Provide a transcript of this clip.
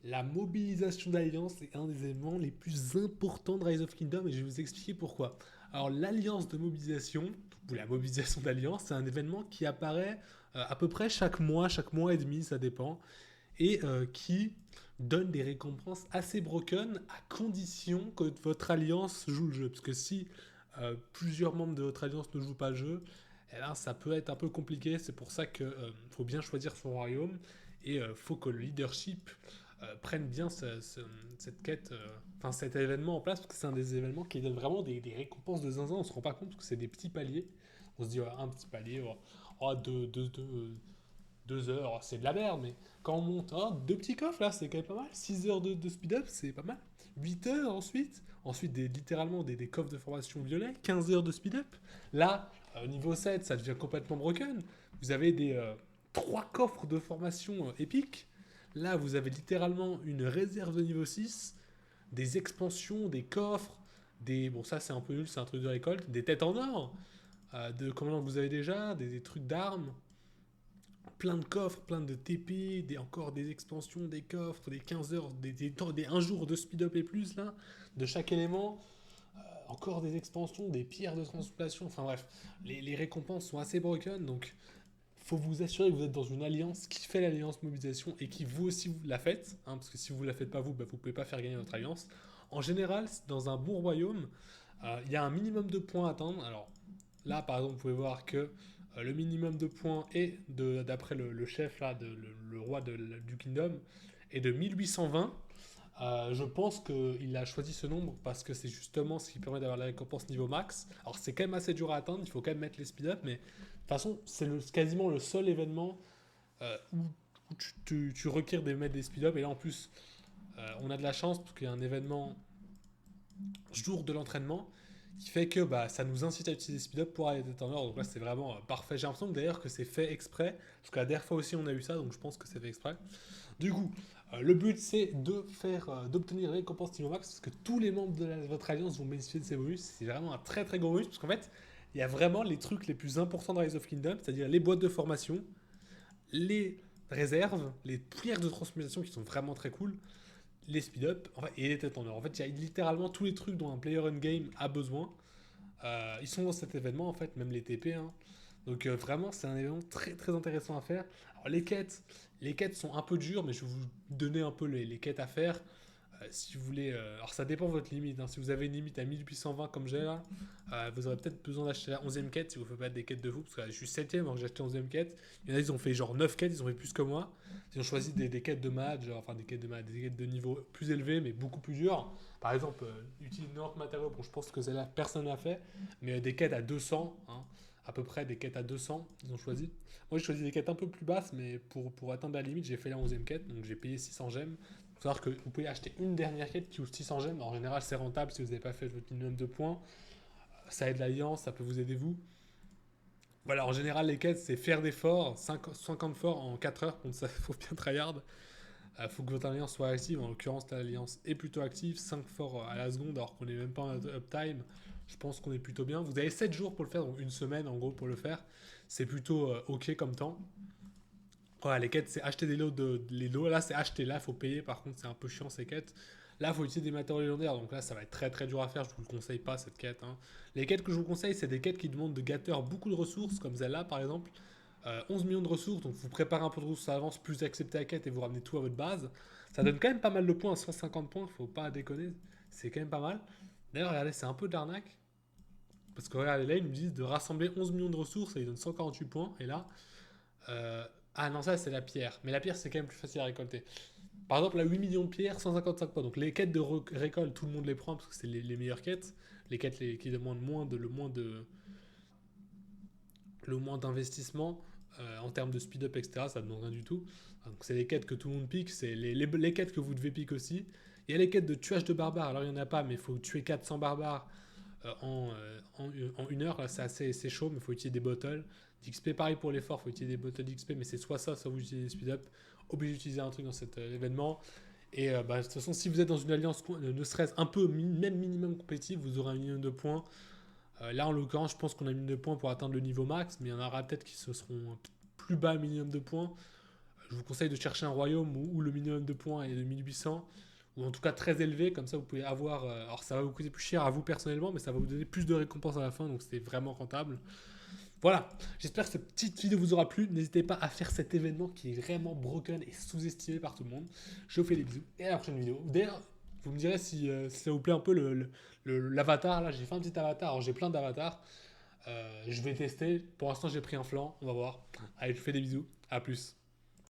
La mobilisation d'alliance est un des éléments les plus importants de Rise of Kingdom et je vais vous expliquer pourquoi. Alors l'alliance de mobilisation, ou la mobilisation d'alliance, c'est un événement qui apparaît à peu près chaque mois et demi, ça dépend, et qui donne des récompenses assez broken à condition que votre alliance joue le jeu. Parce que si plusieurs membres de votre alliance ne jouent pas le jeu, eh ben, ça peut être un peu compliqué. C'est pour ça qu'il faut bien choisir son royaume et faut que le leadership prenne bien cette quête, enfin cet événement en place, parce que c'est un des événements qui donne vraiment des récompenses de zinzin. On se rend pas compte parce que c'est des petits paliers. On se dit, ouais, un petit palier, oh, 2 heures, oh, c'est de la merde, mais quand on monte, oh, 2 petits coffres là, c'est quand même pas mal. 6 heures de speed-up, c'est pas mal. 8 heures ensuite. Ensuite, littéralement des coffres de formation violet. 15 heures de speed-up. Là, niveau 7, ça devient complètement broken. Vous avez des 3 coffres de formation épiques. Là, vous avez littéralement une réserve de niveau 6, des expansions, des coffres, des. Bon, ça c'est un peu nul, c'est un truc de récolte. Des têtes en or. De combien vous avez déjà, des trucs d'armes, plein de coffres, plein de TP, encore des expansions, des coffres, des 15 heures, des 1 jour de speed-up et plus, là, de chaque élément, encore des expansions, des pierres de transmutation, enfin bref, les récompenses sont assez broken, donc faut vous assurer que vous êtes dans une alliance qui fait l'alliance mobilisation et qui vous aussi vous la faites, hein, parce que si vous la faites pas vous, bah, vous pouvez pas faire gagner votre alliance. En général, dans un bon royaume, il y a un minimum de points à atteindre. Alors là, par exemple, vous pouvez voir que le minimum de points est, d'après le chef, là, le roi du Kingdom, est de 1820. Je pense qu'il a choisi ce nombre parce que c'est justement ce qui permet d'avoir la récompense niveau max. Alors c'est quand même assez dur à atteindre, il faut quand même mettre les speed-up, mais de toute façon, c'est quasiment le seul événement où tu requiers de mettre des speed-up. Et là en plus, on a de la chance parce qu'il y a un événement jour de l'entraînement qui fait que bah, ça nous incite à utiliser speed-up pour aller en or. Donc là, c'est vraiment parfait. J'ai l'impression d'ailleurs que c'est fait exprès, parce que la dernière fois aussi, on a eu ça, donc je pense que c'est fait exprès. Du coup, le but, c'est d'obtenir les récompenses Team Max, parce que tous les membres de votre alliance vont bénéficier de ces bonus. C'est vraiment un très très gros bonus, parce qu'en fait, il y a vraiment les trucs les plus importants de Rise of Kingdom, c'est-à-dire les boîtes de formation, les réserves, les pierres de transmutation qui sont vraiment très cool, les speed-up et les têtes en or. En fait, il y a littéralement tous les trucs dont un player in game a besoin. Ils sont dans cet événement, en fait, même les TP. Hein. Donc vraiment, c'est un événement très très intéressant à faire. Alors les quêtes sont un peu dures, mais je vais vous donner un peu les quêtes à faire. Si vous voulez, alors ça dépend de votre limite. Hein. Si vous avez une limite à 1820 comme j'ai là, vous aurez peut-être besoin d'acheter la 11e quête si vous ne faites pas des quêtes de fou. Parce que là, je suis 7ème, alors j'ai acheté 11e quête. Il y en a, ils ont fait genre 9 quêtes, ils ont fait plus que moi. Ils ont choisi des quêtes de match, enfin des quêtes de match, des quêtes de niveau plus élevé, mais beaucoup plus dures. Par exemple, utiliser 90 matériaux, bon, je pense que celle-là, personne n'a fait. Mais des quêtes à 200, hein, à peu près des quêtes à 200, ils ont choisi. Moi, j'ai choisi des quêtes un peu plus basses, mais pour atteindre la limite, j'ai fait la 11e quête, donc j'ai payé 600 gemmes. Il faut savoir que vous pouvez acheter une dernière quête qui coûte 600 gemmes. En général, c'est rentable si vous n'avez pas fait votre minimum de points. Ça aide l'alliance, ça peut vous aider vous. Voilà, en général, les quêtes, c'est faire des forts, 50 forts en 4 heures, donc ça, faut bien tryhard. Il faut que votre alliance soit active. En l'occurrence, l'alliance est plutôt active, 5 forts à la seconde, alors qu'on n'est même pas en uptime. Je pense qu'on est plutôt bien. Vous avez 7 jours pour le faire, donc une semaine en gros pour le faire. C'est plutôt ok comme temps. Voilà, les quêtes, c'est acheter des lots les lots. Là, c'est acheter. Là, il faut payer. Par contre, c'est un peu chiant ces quêtes. Là, il faut utiliser des matériaux légendaires. Donc là, ça va être très très dur à faire. Je vous le conseille pas cette quête. Hein. Les quêtes que je vous conseille, c'est des quêtes qui demandent de Gatter beaucoup de ressources, comme celle-là par exemple. 11 millions de ressources. Donc vous préparez un peu de ressources à l'avance, plus accepter la quête et vous ramenez tout à votre base. Ça donne quand même pas mal de points. 150 points, faut pas déconner. C'est quand même pas mal. D'ailleurs, regardez, c'est un peu de l'arnaque. Parce que regardez, là, ils nous disent de rassembler 11 millions de ressources et ils donnent 148 points. Et là, ah non, ça c'est la pierre. Mais la pierre c'est quand même plus facile à récolter. Par exemple, la 8 millions de pierres, 155 points. Donc les quêtes de récolte, tout le monde les prend parce que c'est les meilleures quêtes. Les quêtes qui demandent le moins d'investissement en termes de speed-up, etc. Ça ne demande rien du tout. Donc c'est les quêtes que tout le monde pique. C'est les quêtes que vous devez piquer aussi. Il y a les quêtes de tuage de barbares. Alors il n'y en a pas, mais il faut tuer 400 barbares en 1 heure. Là, c'est chaud, mais il faut utiliser des bottles. D'XP, pareil pour l'effort, il faut utiliser des bottles d'XP, mais c'est soit ça, soit vous utilisez des speed up. Obligé d'utiliser un truc dans cet événement. Et bah, de toute façon, si vous êtes dans une alliance, ne serait-ce un peu, même minimum compétitif, vous aurez un minimum de points. Là, en l'occurrence, je pense qu'on a un minimum de points pour atteindre le niveau max, mais il y en aura peut-être qui se seront plus bas minimum de points. Je vous conseille de chercher un royaume où le minimum de points est de 1800, ou en tout cas très élevé, comme ça vous pouvez avoir... alors ça va vous coûter plus cher à vous personnellement, mais ça va vous donner plus de récompenses à la fin, donc c'est vraiment rentable. Voilà, j'espère que cette petite vidéo vous aura plu. N'hésitez pas à faire cet événement qui est vraiment broken et sous-estimé par tout le monde. Je vous fais des bisous et à la prochaine vidéo. D'ailleurs, vous me direz si ça vous plaît un peu l'avatar. Là, j'ai fait un petit avatar. Alors, j'ai plein d'avatars. Je vais tester. Pour l'instant, j'ai pris un flanc. On va voir. Allez, je vous fais des bisous. À plus.